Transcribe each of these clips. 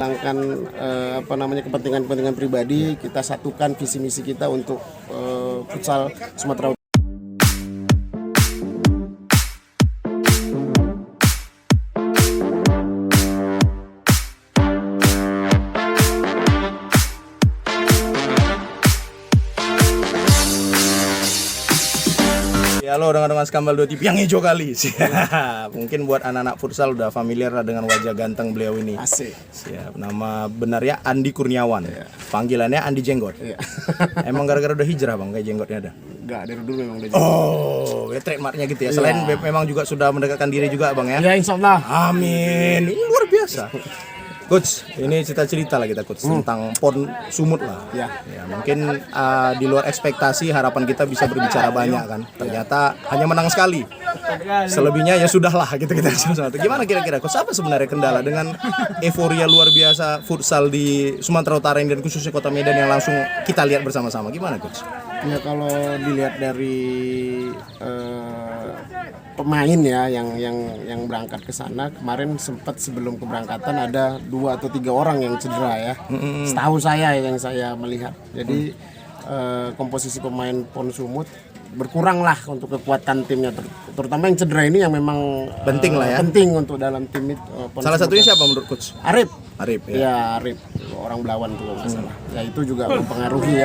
Sedangkan kepentingan-kepentingan pribadi, kita satukan visi misi kita untuk futsal Sumatera Utara. Halo dengan Skambal 2 TV yang hijau kali. Mungkin buat anak-anak futsal udah familiar lah dengan wajah ganteng beliau ini. Asik. Siap. Nama benarnya Andi Kurniawan. Panggilannya Andi Jenggot. Emang gara-gara udah hijrah bang, kayak jenggotnya ada? Enggak, dari dulu memang udah Oh, ya trademarknya gitu ya. Selain memang juga sudah mendekatkan diri juga bang ya? Ya insya Allah. Amin. Ini luar biasa. Coach, ini cerita lah kita coach tentang PON Sumut lah. Ya mungkin di luar ekspektasi harapan kita bisa berbicara banyak kan. Ternyata hanya menang sekali. Selebihnya ya sudahlah gitu kita. Gimana kira-kira coach, apa sebenarnya kendala dengan euforia luar biasa futsal di Sumatera Utara ini dan khususnya Kota Medan yang langsung kita lihat bersama-sama? Gimana coach? Ya kalau dilihat dari pemain ya yang berangkat ke sana kemarin, sempat sebelum keberangkatan ada 2 atau 3 orang yang cedera ya. Setahu saya yang saya melihat. Jadi komposisi pemain PON Sumut berkurang lah untuk kekuatan timnya, terutama yang cedera ini yang memang penting lah ya. Penting untuk dalam tim itu. Salah satunya siapa menurut coach? Arif ya. Ya, Arif orang Belawan tuh nggak salah. Ya itu juga mempengaruhi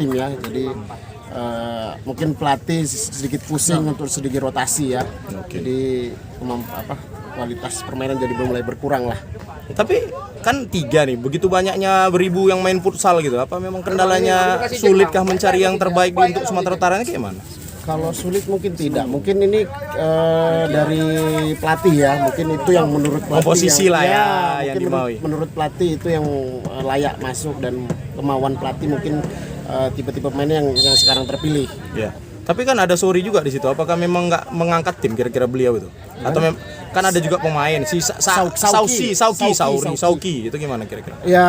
tim ya. Jadi mungkin pelatih sedikit pusing untuk sedikit rotasi ya. Jadi kualitas permainan jadi mulai berkurang lah. Tapi kan 3 nih, begitu banyaknya beribu yang main futsal gitu. Apa memang kendalanya sulitkah mencari yang terbaik untuk Sumatera Utara ini gimana? Kalau sulit mungkin tidak. Mungkin ini dari pelatih ya. Mungkin itu yang menurut pelatih komposisi lah yang dimaui. Menurut pelatih itu yang layak masuk, dan kemauan pelatih mungkin tipe-tipe pemain yang sekarang terpilih. Ya. Tapi kan ada Sori juga di situ. Apakah memang nggak mengangkat tim kira-kira beliau itu? Atau kan ada juga pemain si Sauki itu gimana kira-kira? Ya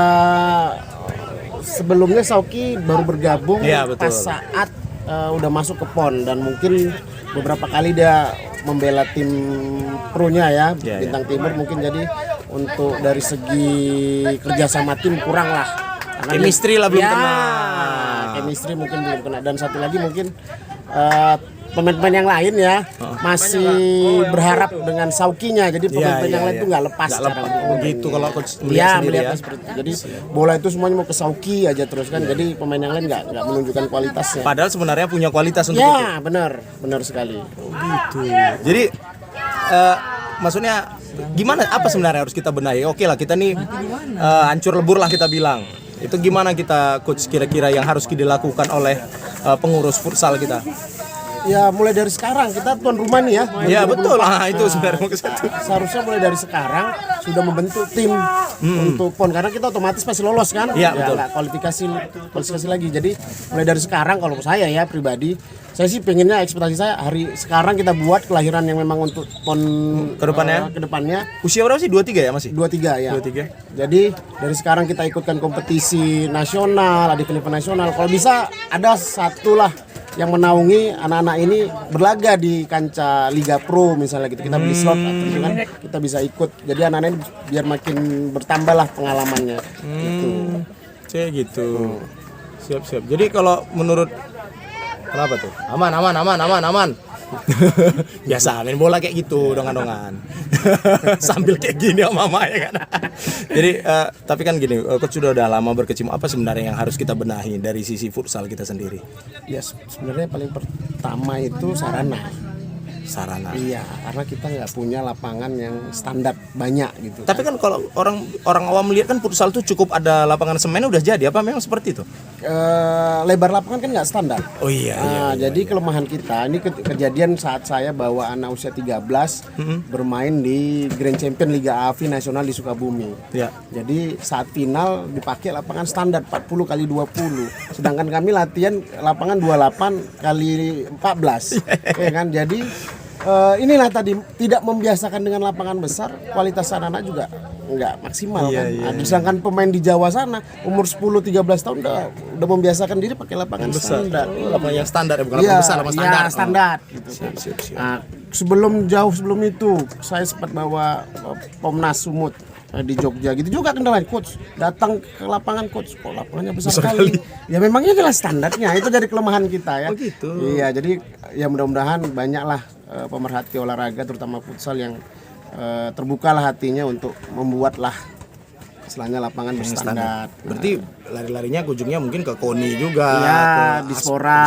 sebelumnya Sauki baru bergabung pas saat udah masuk ke PON, dan mungkin beberapa kali dia membela tim pro-nya ya, Bintang Timur mungkin. Jadi untuk dari segi kerjasama tim kurang lah. Chemistry lah belum kena. Chemistry mungkin belum kena, dan satu lagi mungkin pemain-pemain yang lain ya masih berharap dengan Saukinya. Jadi pemain-pemain yang lain itu nggak lepas. Begitu kalau coach melihat sendiri ya. Jadi bola itu semuanya mau ke Sauki aja terus kan. Jadi pemain yang lain nggak menunjukkan kualitasnya. Padahal sebenarnya punya kualitas untuk itu. Ya benar sekali. Gitu. Jadi maksudnya gimana? Apa sebenarnya harus kita benahi? Oke lah, kita nih hancur lebur lah kita bilang. Itu gimana kita coach kira-kira yang harus dilakukan oleh pengurus futsal kita? Ya mulai dari sekarang, kita tuan rumah nih ya. Ya betul lah, itu sebenarnya mau ke situ. Seharusnya mulai dari sekarang sudah membentuk tim untuk PON, karena kita otomatis pasti lolos kan. Iya betul. Kualifikasi lagi. Jadi mulai dari sekarang kalau saya ya pribadi, saya sih pengennya, ekspektasi saya hari sekarang kita buat kelahiran yang memang untuk PON kedepannya. Usia berapa sih? 23 ya masih? 23 ya. 23. Jadi dari sekarang kita ikutkan kompetisi nasional, ada event nasional. Kalau bisa ada satu lah yang menaungi anak-anak ini berlaga di kancah Liga Pro misalnya gitu. Kita beli slot gitu kan, kita bisa ikut. Jadi anak-anak ini biar makin bertambah lah pengalamannya. Gitu. Siap. Jadi kalau menurut kenapa tuh? Aman. Biasa main bola kayak gitu, dongan-dongan. Sambil kayak gini sama mama ya kan. Jadi tapi kan gini, coach sudah lama berkecimpung. Apa sebenarnya yang harus kita benahi dari sisi futsal kita sendiri? Ya sebenarnya paling pertama itu sarana. Iya, karena kita nggak punya lapangan yang standar banyak gitu. Tapi kan kalau orang awam melihat kan futsal tuh cukup ada lapangan semen udah jadi. Apa memang seperti itu? Lebar lapangan kan nggak standar. Oh iya. Jadi kelemahan kita ini kejadian saat saya bawa anak usia 13 bermain di Grand Champion Liga AFI Nasional di Sukabumi. Ya. Jadi saat final dipakai lapangan standar 40 kali 20. Sedangkan kami latihan lapangan 28 kali 14. Ya kan? Jadi inilah tadi tidak membiasakan dengan lapangan besar, kualitas anak-anak juga nggak maksimal kan. Sedangkan pemain di Jawa sana umur 10-13 tahun udah membiasakan diri pakai lapangan standar. Lapangan yang standar bukan lapangan besar, lapangan standar. Iya, standar gitu kan. Siap. Nah, sebelum itu saya sempat bawa Pomnas Sumut di Jogja gitu juga kendala coach. Datang ke lapangan coach, kok lapangannya besar sekali. Ya memang ini adalah standarnya, itu jadi kelemahan kita ya. Oh gitu. Iya, jadi ya mudah-mudahan banyaklah pemerhati olahraga terutama futsal yang terbukalah hatinya untuk membuatlah istilahnya lapangan berstandar. Berarti lari-larinya ujungnya mungkin ke KONI juga, ya, ke Dispora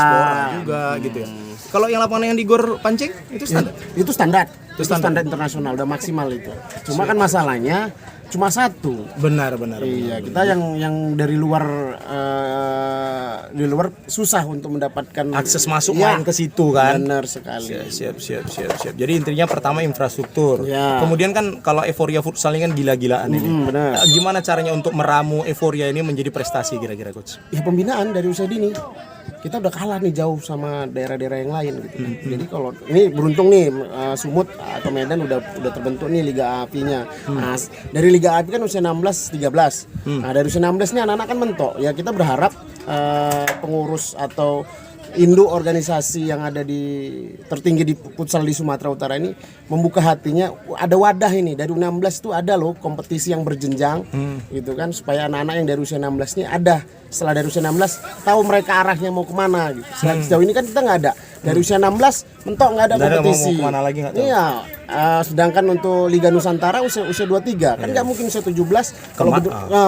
juga gitu ya. Kalau yang lapangan yang di Gor Pancing itu standar? Itu standar. Itu standar internasional, udah maksimal itu. Cuma kan masalahnya cuma satu. Benar. Iya, kita yang dari luar susah untuk mendapatkan akses masuk main ke situ kan. Benar sekali. Siap. Jadi intinya pertama infrastruktur. Ya. Kemudian kan kalau euforia futsal ini kan gila-gilaan ini. Benar. Gimana caranya untuk meramu euforia ini menjadi prestasi kira-kira coach? Ya pembinaan dari usia dini. Kita udah kalah nih jauh sama daerah-daerah yang lain gitu. Jadi kalau ini beruntung nih Sumut atau Medan udah terbentuk nih Liga API-nya. Nah, dari Liga API kan usia 16 13. Nah, dari usia 16 nih anak-anak kan mentok. Ya kita berharap pengurus atau induk organisasi yang ada tertinggi di futsal di Sumatera Utara ini membuka hatinya, ada wadah ini dari 16 tuh ada loh kompetisi yang berjenjang gitu kan, supaya anak-anak yang dari usia 16 ini ada, setelah dari usia 16 tahu mereka arahnya mau kemana gitu. Sejauh ini kan kita nggak ada dari usia 16 mentok nggak ada kompetisi. Mau kemana lagi nggak tahu. Iya, sedangkan untuk Liga Nusantara usia 23 kan nggak mungkin usia 17 kalau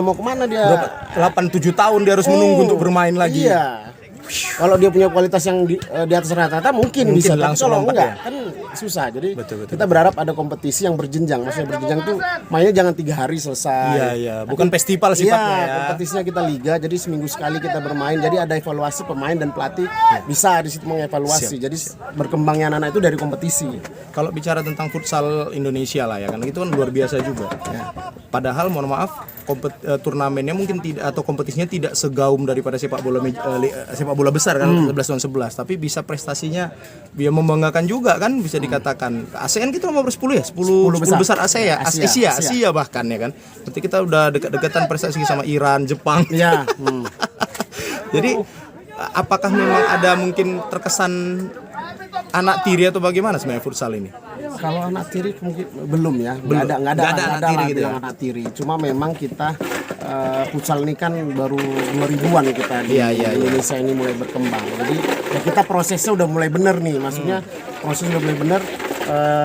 mau kemana dia 8-7 tahun dia harus menunggu untuk bermain lagi. Iya. Kalau dia punya kualitas yang di atas rata-rata mungkin bisa, langsung kalau lompat enggak ya? kan susah. Jadi Betul. kita berharap ada kompetisi yang berjenjang. Maksudnya berjenjang tuh mainnya jangan 3 hari selesai. Iya, bukan festival sifatnya ya. Kompetisinya kita liga, jadi seminggu sekali kita bermain. Jadi ada evaluasi pemain dan pelatih bisa di situ mengevaluasi. Jadi berkembangnya anak-anak itu dari kompetisi. Kalau bicara tentang futsal Indonesia lah ya kan, itu kan luar biasa juga. Padahal mohon maaf turnamennya mungkin tidak, atau kompetisinya tidak segaum daripada sepak bola besar kan 11 lawan 11, tapi bisa prestasinya dia membanggakan juga kan, bisa dikatakan. ASEAN kita nomor 10 ya, 10 besar Asia bahkan ya kan. Berarti kita udah dekat-dekatan prestasi sama Iran, Jepang. Iya. Jadi apakah memang ada mungkin terkesan anak tiri atau bagaimana sebenarnya futsal ini? Kalau anak tiri mungkin belum ya, nggak ada anak tiri gitu ya? anak tiri. Cuma memang kita futsal ini kan baru 2000-an kita di Indonesia ini mulai berkembang. Jadi ya kita prosesnya udah mulai bener nih, maksudnya proses udah mulai bener.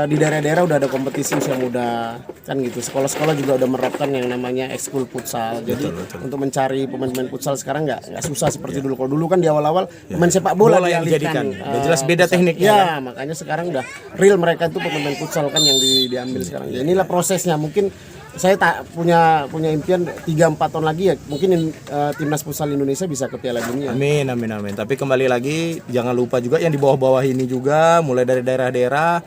Di daerah-daerah udah ada kompetisi usia muda kan gitu. Sekolah-sekolah juga udah menerapkan yang namanya ekskul futsal. Jadi untuk mencari pemain-pemain futsal sekarang nggak susah seperti dulu. Kalau dulu kan di awal-awal pemain sepak bola yang dijadikan. Udah jelas beda futsal. tekniknya. Ya, makanya sekarang udah real mereka itu pemain futsal kan yang diambil sekarang. Ya, inilah prosesnya. Mungkin saya tak punya impian 3-4 tahun lagi ya mungkin timnas futsal Indonesia bisa ke Piala Dunia. Amin. Tapi kembali lagi jangan lupa juga yang di bawah-bawah ini juga, mulai dari daerah-daerah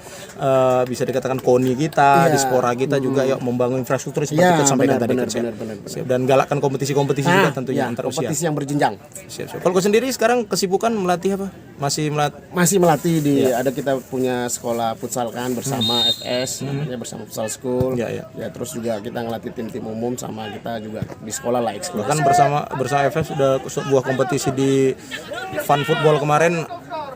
bisa dikatakan KONI kita, Dispora kita juga yuk membangun infrastruktur seperti kita sampaikan tadi. Benar. Dan galakkan kompetisi-kompetisi juga tentunya antar usia. Kompetisi yang berjenjang. Siap. Kalau kau sendiri sekarang kesibukan melatih apa? Masih melatih di ada kita punya sekolah futsal kan bersama FS namanya bersama Futsal School. Ya terus juga kita ngelatih tim-tim umum sama kita juga di sekolah lah eksklusif. Bahkan bersama FS sudah sebuah kompetisi di Fun Football kemarin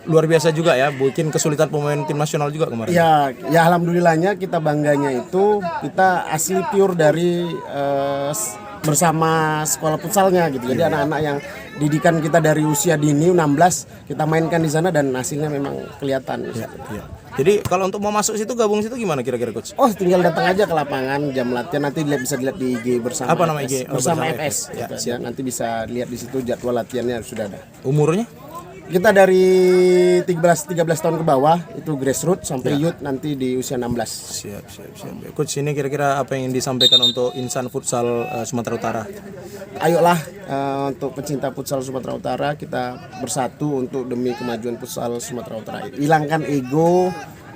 luar biasa juga ya, bikin kesulitan pemain tim nasional juga kemarin. Ya alhamdulillahnya kita bangganya itu kita asli pure dari bersama sekolah futsalnya gitu. Jadi anak-anak yang didikan kita dari usia dini 16 kita mainkan di sana dan hasilnya memang kelihatan. Iya. Jadi kalau untuk mau masuk situ gabung situ gimana kira-kira coach? Oh tinggal datang aja ke lapangan jam latihan, nanti bisa dilihat di IG bersama. Apa nama IG? Bersama FS. Ya, nanti bisa lihat di situ jadwal latihannya sudah ada. Umurnya? Kita dari 13 tahun ke bawah itu grassroots sampai youth nanti di usia 16. Siap. Coach, ini kira-kira apa yang disampaikan untuk insan futsal Sumatera Utara? Ayolah untuk pecinta futsal Sumatera Utara kita bersatu untuk demi kemajuan futsal Sumatera Utara. Hilangkan ego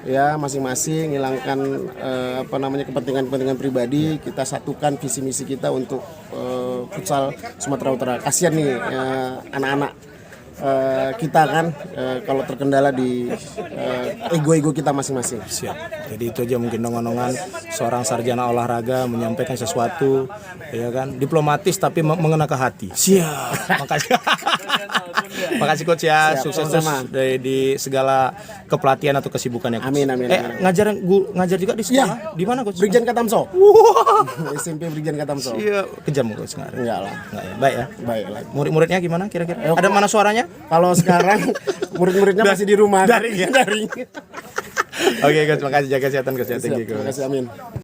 ya masing-masing, hilangkan kepentingan pribadi, kita satukan visi misi kita untuk futsal Sumatera Utara. Kasihan nih anak-anak kita kan kalau terkendala di ego-ego kita masing-masing. Siap. Jadi itu aja mungkin nongan-nongan seorang sarjana olahraga menyampaikan sesuatu ya kan, diplomatis tapi mengena ke hati. Siap. Makasih. Makasih coach ya, Siap, sukses terus sama-sama. di segala kepelatihan atau kesibukannya. Coach. Amin, amin, amin. Ngajar juga di sekolah. Iya. Di mana coach? Brigjen Katamso. SMP Brigjen Katamso. Iya, kejam coach nggak? Enggak lah. Nggak ya. Baik ya. Baik lah. Murid-muridnya gimana kira-kira? Ada mana suaranya? Kalau sekarang murid-muridnya masih di rumah. Daring ya? Daring. Oke coach, makasih, jaga kesehatan coach. Thank you, Terima coach. kasih, amin.